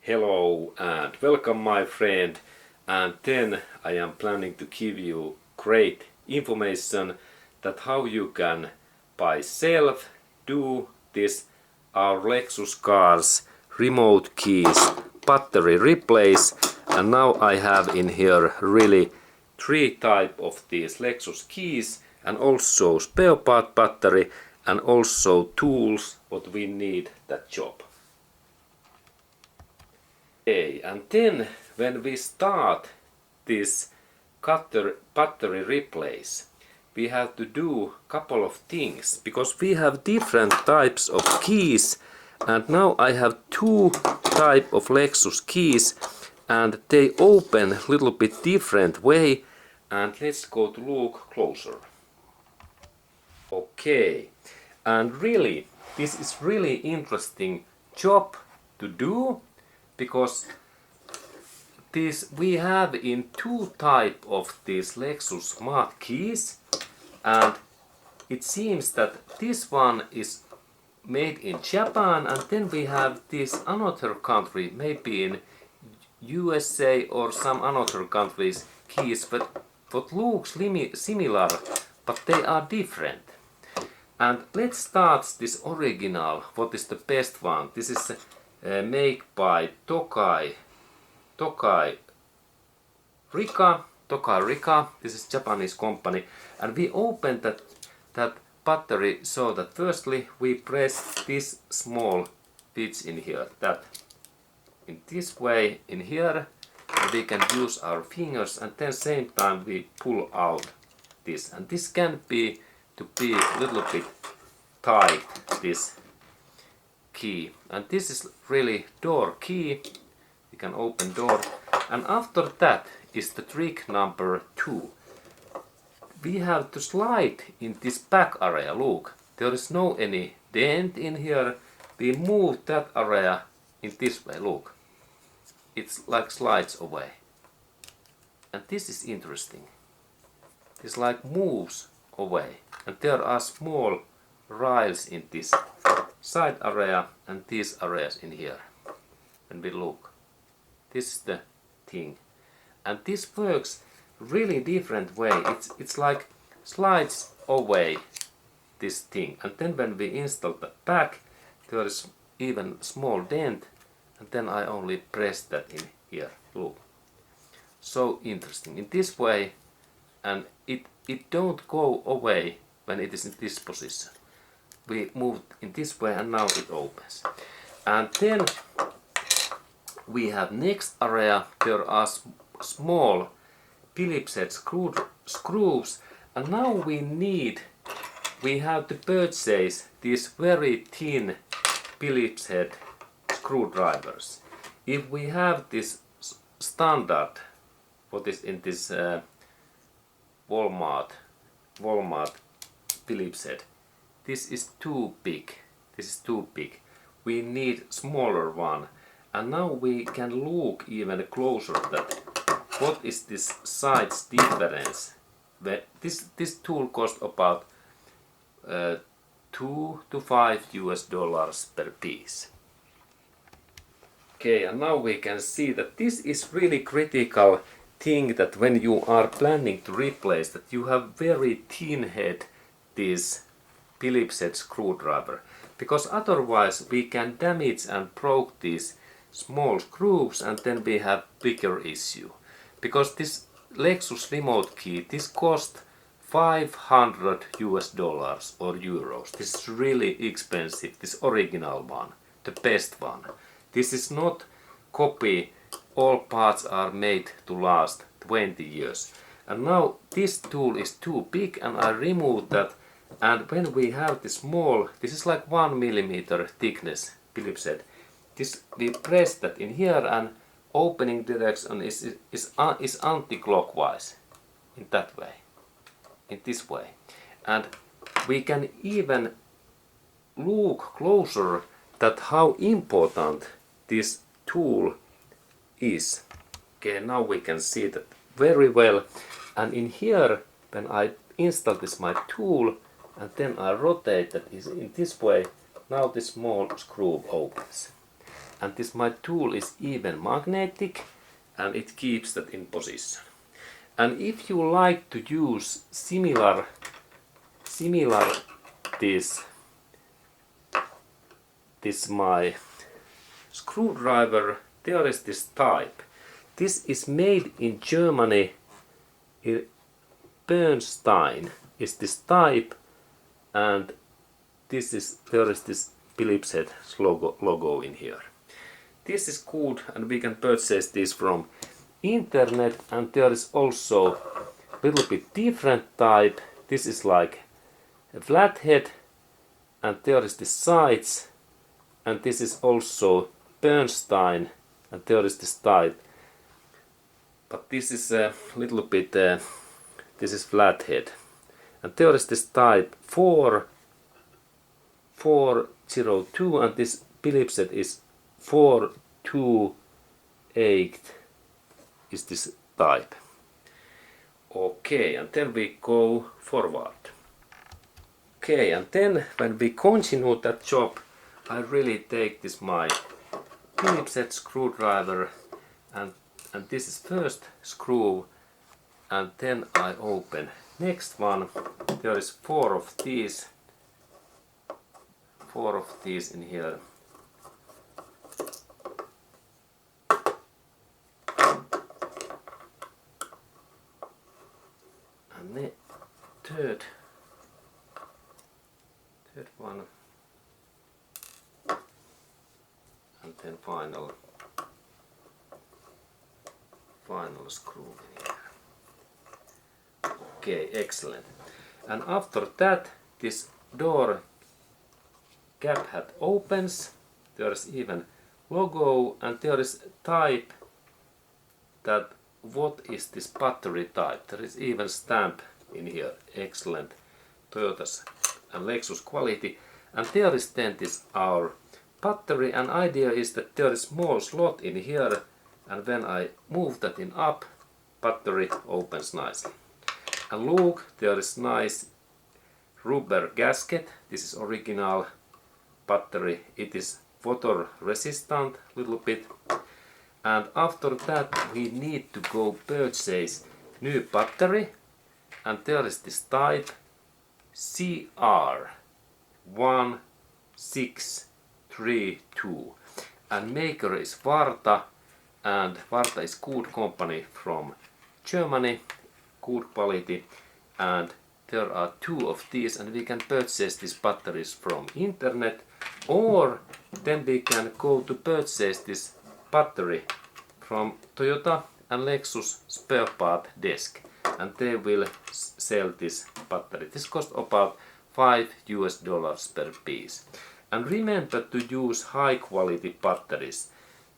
Hello and welcome my friend, and then I am planning to give you great information that how you can by self do this our Lexus cars remote keys battery replace. And now I have in here really three type of these Lexus keys and also spare part battery and also tools what we need that job. Okay, and then when we start this battery replace, we have to do couple of things because we have different types of keys, and now I have two type of Lexus keys and they open a little bit different way, and let's go to look closer. Okay, and really this is really interesting job to do because this we have in two type of these Lexus smart keys, and it seems that this one is made in Japan, and then we have this another country, maybe in USA or some another countries keys, but what looks similar, but they are different. And let's start this original, what is the best one. This is made by Tokai Rika. This is Japanese company, and we open that battery so that firstly we press this small bits in here, that in this way in here, and we can use our fingers, and then same time we pull out this, and this can be to be a little bit tight, this key, and this is really door key. We can open door, and after that is the trick number 2. We have to slide in this back area. Look, there is no any dent in here. We move that area in this way. Look, it's like slides away, and this is interesting. This like moves away, and there are small rails in this side area and these areas in here. When we look, this is the thing, and this works really different way. It's like slides away this thing, and then when we install the back, there is even small dent, and then I only press that in here. Look, so interesting in this way, and it don't go away when it is in this position. We move in this way, and now it opens. And then we have next area. There are small Phillips head screws, and now we have to purchase these very thin Phillips head screwdrivers. If we have this standard, what is in this Walmart Phillips head, this is too big. This is too big. We need smaller one. And now we can look even closer that what is this size difference. This tool costs about $2 to $5 per piece. Okay, and now we can see that this is really critical thing, that when you are planning to replace that you have very thin head this Phillips head screwdriver, because otherwise we can damage and broke these small screws, and then we have bigger issue. Because this Lexus remote key, this cost $500 or euros. This is really expensive, this original one, the best one. This is not copy, all parts are made to last 20 years. And now this tool is too big, and I remove that, and when we have this small, this is like 1 millimeter thickness Phillips head, this we press that in here, and opening direction is anti-clockwise in that way, in this way. And we can even look closer that how important this tool is. Okay, now we can see that very well. And in here, when I install this my tool, and then I rotate that in this way. Now this small screw opens, and this my tool is even magnetic, and it keeps that in position. And if you like to use similar this my screwdriver, there is this type. This is made in Germany. Bernstein is this type, and there is this Phillips head logo in here. This is good, and we can purchase this from internet, and there is also a little bit different type. This is like a flathead, and there is the sides, and this is also Bernstein, and there is this type. But this is a little bit, this is flathead. And there is this type 402, and this Phillips head is 428 is this type. Okay, and then we go forward. Okay, and then when we continue that job, I really take this my Phillips head screwdriver, and this is first screw, and then I open next one. There is four of these in here. And the third one, and then final screw in here. Okay, excellent. And after that, this door cap hat opens. There is even logo, and there is type that what is this battery type. There is even stamp in here. Excellent. Toyota's and Lexus quality. And there is then this our battery, and idea is that there is small slot in here, and when I move that in up, battery opens nicely. And look, there is nice rubber gasket. This is original battery. It is water resistant little bit. And after that we need to go purchase new battery, and there is this type CR1632, and maker is Varta, and Varta is good company from Germany, good quality, and there are two of these, and we can purchase these batteries from internet, or then we can go to purchase this battery from Toyota and Lexus spare part desk, and they will sell this battery. This costs about $5 per piece. And remember to use high quality batteries.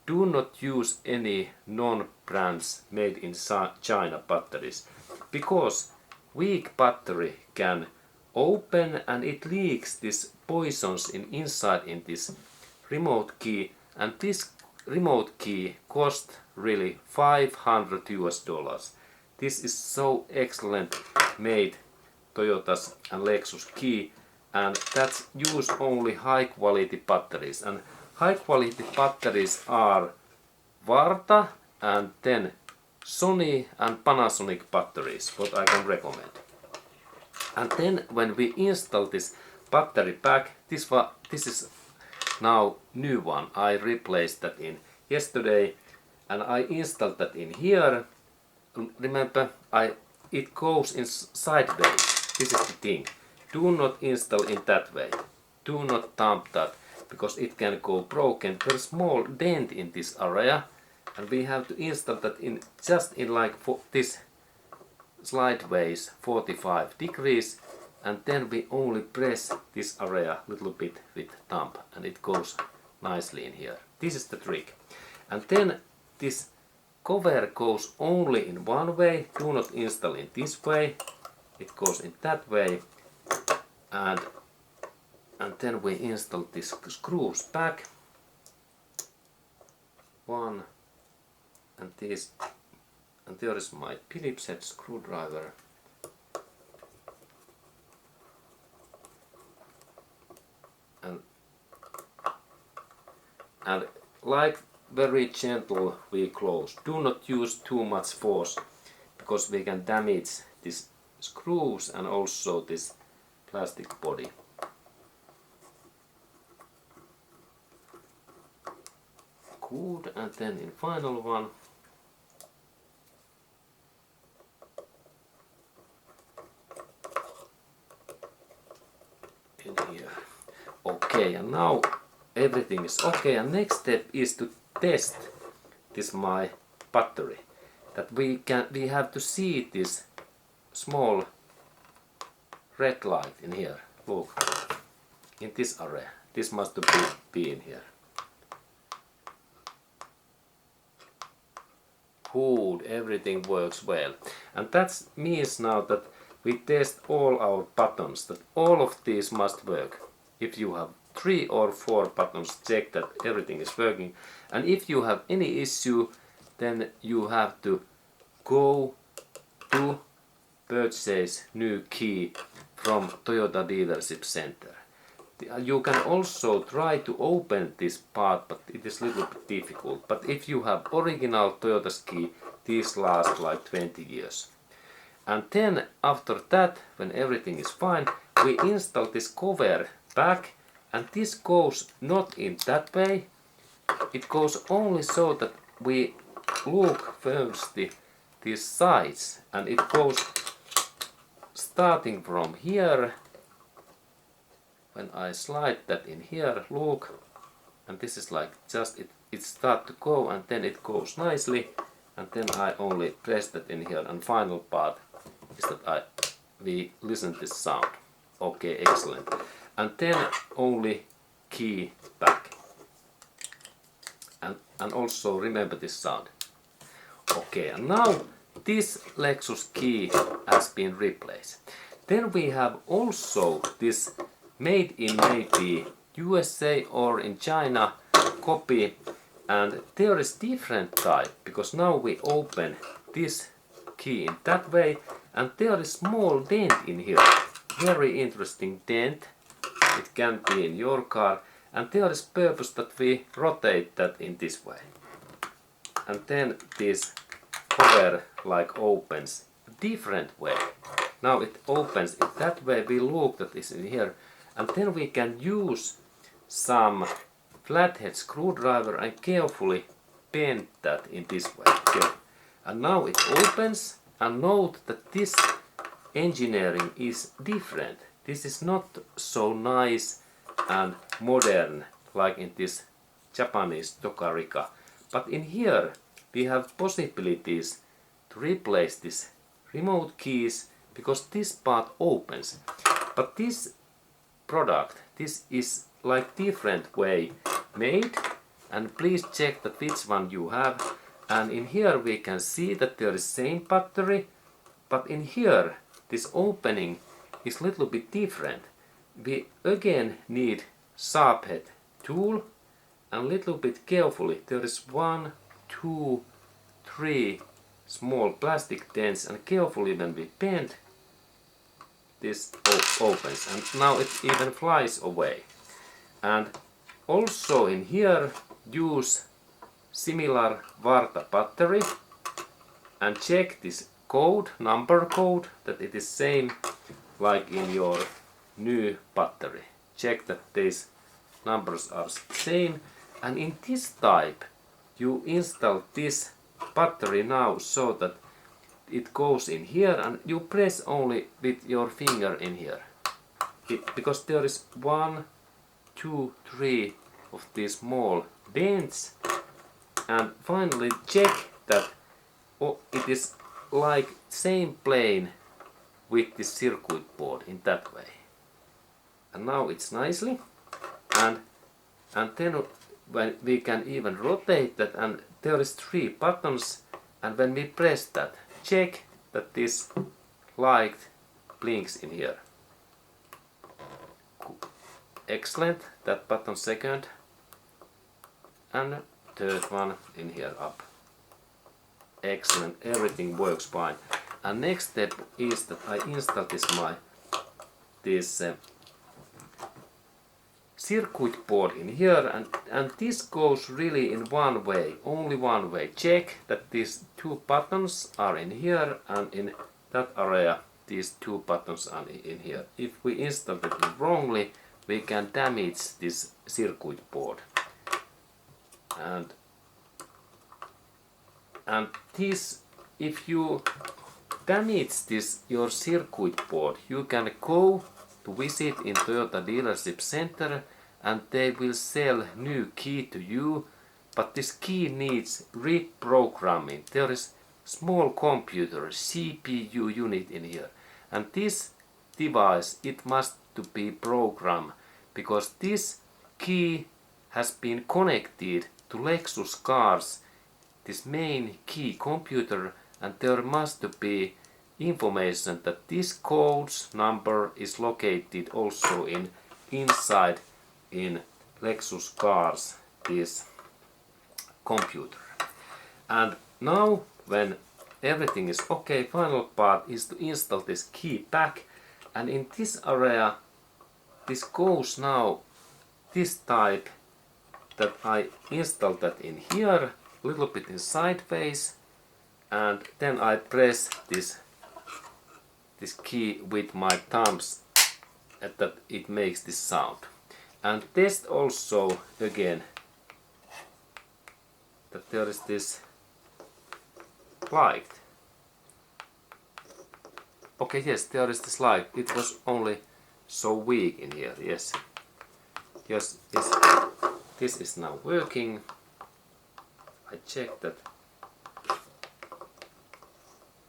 Do not use any non-brands made in China batteries, because weak battery can open and it leaks this poisons inside in this remote key, and this remote key cost really $500. This is so excellent made Toyota's and Lexus key, and that's use only high quality batteries, and high quality batteries are Varta and then Sony and Panasonic batteries, what I can recommend. And then when we install this battery pack, this is now new one. I replaced that in yesterday, and I installed that in here. Remember, it goes in sideways. This is the thing. Do not install in that way. Do not dump that, because it can go broken. There's a small dent in this area, and we have to install that in just in like this sideways 45 degrees, and then we only press this area a little bit with thumb, and it goes nicely in here. This is the trick. And then this cover goes only in one way. Do not install in this way. It goes in that way, and then we install this screws back. One, and this, and there is my Phillips head screwdriver. and like very gentle we close. Do not use too much force because we can damage these screws and also this plastic body. Good, and then in final one. In here. Okay, and now everything is okay, and next step is to test this my battery. That we have to see this small red light in here. Look, in this area. This must be in here. Good, everything works well. And that means now that we test all our buttons, that all of these must work. If you have 3 or 4 buttons, check that everything is working. And if you have any issue, then you have to go to purchase new key from Toyota dealership center. You can also try to open this part, but it is a little bit difficult. But if you have original Toyota's key, these last like 20 years. And then after that, when everything is fine, we install this cover back, and this goes not in that way. It goes only so that we look first these sides, and it goes starting from here. When I slide that in here, look, and this is like just it start to go, and then it goes nicely, and then I only press that in here, and final part is that we listen this sound. Okay, excellent. And then only key back, and also remember this sound. Okay, and now this Lexus key has been replaced. Then we have also this made in maybe USA or in China copy, and there is different type, because now we open this key in that way, and there is small dent in here. Very interesting dent. It can be in your car, and there is purpose that we rotate that in this way. And then this cover like opens a different way. Now it opens in that way, we look that is in here, and then we can use some flathead screwdriver and carefully bend that in this way. Here. And now it opens, and note that this engineering is different. This is not so nice and modern like in this Japanese Tokarika. But in here we have possibilities to replace this remote keys, because this part opens. But this product, this is like different way made, and please check that which one you have. And in here we can see that there is same battery, but in here this opening is little bit different. We again need sharp head tool, and little bit carefully there is 1, 2, 3 small plastic dents, and carefully when we bend this opens, and now it even flies away. And also in here use similar Varta battery and check this code, number code, that it is same like in your new battery. Check that these numbers are same, and in this type you install this battery now so that it goes in here, and you press only with your finger in here. Because there is 1, 2, 3 of these small dents, and finally check that it is like same plane with the circuit board in that way. And now it's nicely, and then when we can even rotate that, and there is 3 buttons, and when we press that, check that this light blinks in here. Excellent, that button second, and third one in here up. Excellent, everything works fine. And next step is that I install this circuit board in here, and this goes really in one way, only one way. Check that these two buttons are in here, and in that area these two buttons are in here. If we install it wrongly, we can damage this circuit board. And this, if you damage this your circuit board, you can go to visit in Toyota dealership center and they will sell new key to you, but this key needs reprogramming. There is small computer CPU unit in here, and this device, it must to be programmed because this key has been connected to Lexus cars, this main key computer, and there must be information that this code's number is located also inside in Lexus cars, this computer. And now when everything is okay, final part is to install this key back, and in this area this goes now this type that I installed that in here, little bit in sideways, and then I press this key with my thumbs and that it makes this sound. And test also again that there is this light. Okay, yes, there is this light. It was only so weak in here. Yes, this is now working. I check that.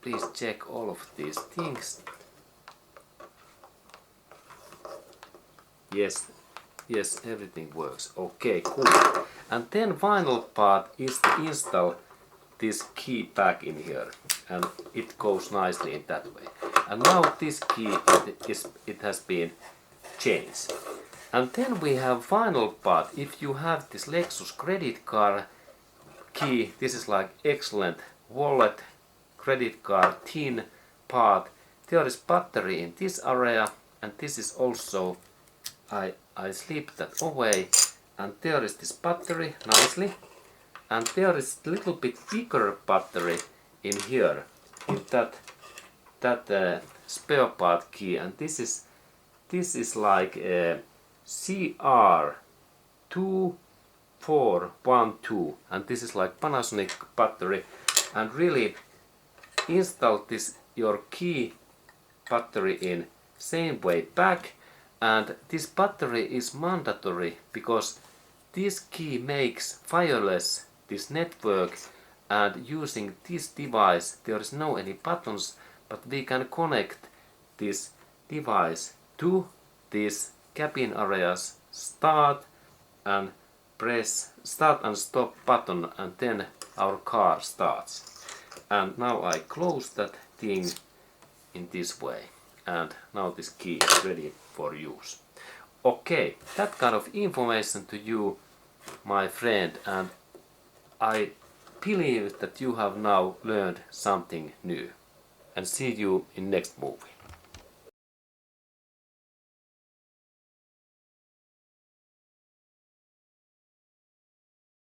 Please check all of these things. Yes, everything works. Okay, cool. And then final part is to install this key back in here, and it goes nicely in that way. And now this key it has been changed. And then we have final part. If you have this Lexus credit card key, this is like excellent wallet credit card thin part. There is battery in this area, and this is also I slip that away, and there is this battery nicely, and there is a little bit bigger battery in here in that spare part key, and this is like a CR2412, and this is like Panasonic battery. And really install this your key battery in same way back, and this battery is mandatory because this key makes wireless this network, and using this device there is no any buttons, but we can connect this device to this cabin areas start and press start and stop button, and then our car starts. And now I close that thing in this way, and now this key is ready for use. Okay, that kind of information to you, my friend, and I believe that you have now learned something new. And see you in next movie.